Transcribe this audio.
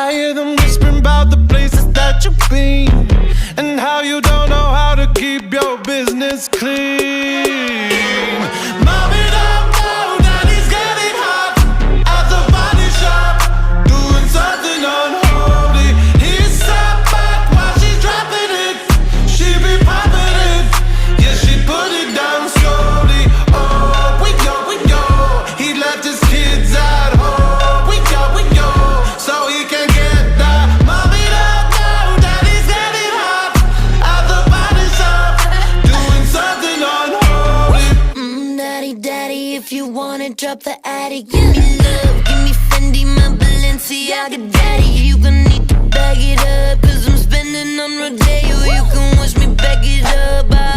I hear them whispering about the places that you've been, and how you don't know how to keep your business clean. Mommy don't know daddy's getting hot at the body shop, doing something unholy. He's sat back while she's dropping it. She be popping it, yeah, she put it down slowly. Oh, we go. He left his kids at home. We go, so he can get that. Mommy don't know daddy's getting hot at the body shop, doing something unholy. Daddy, if you wanna drop the attic, give me love, give me Fendi, my Balenciaga. Daddy, you gon' need to bag it up, 'cause I'm spending on Rodeo. You can watch me back it up.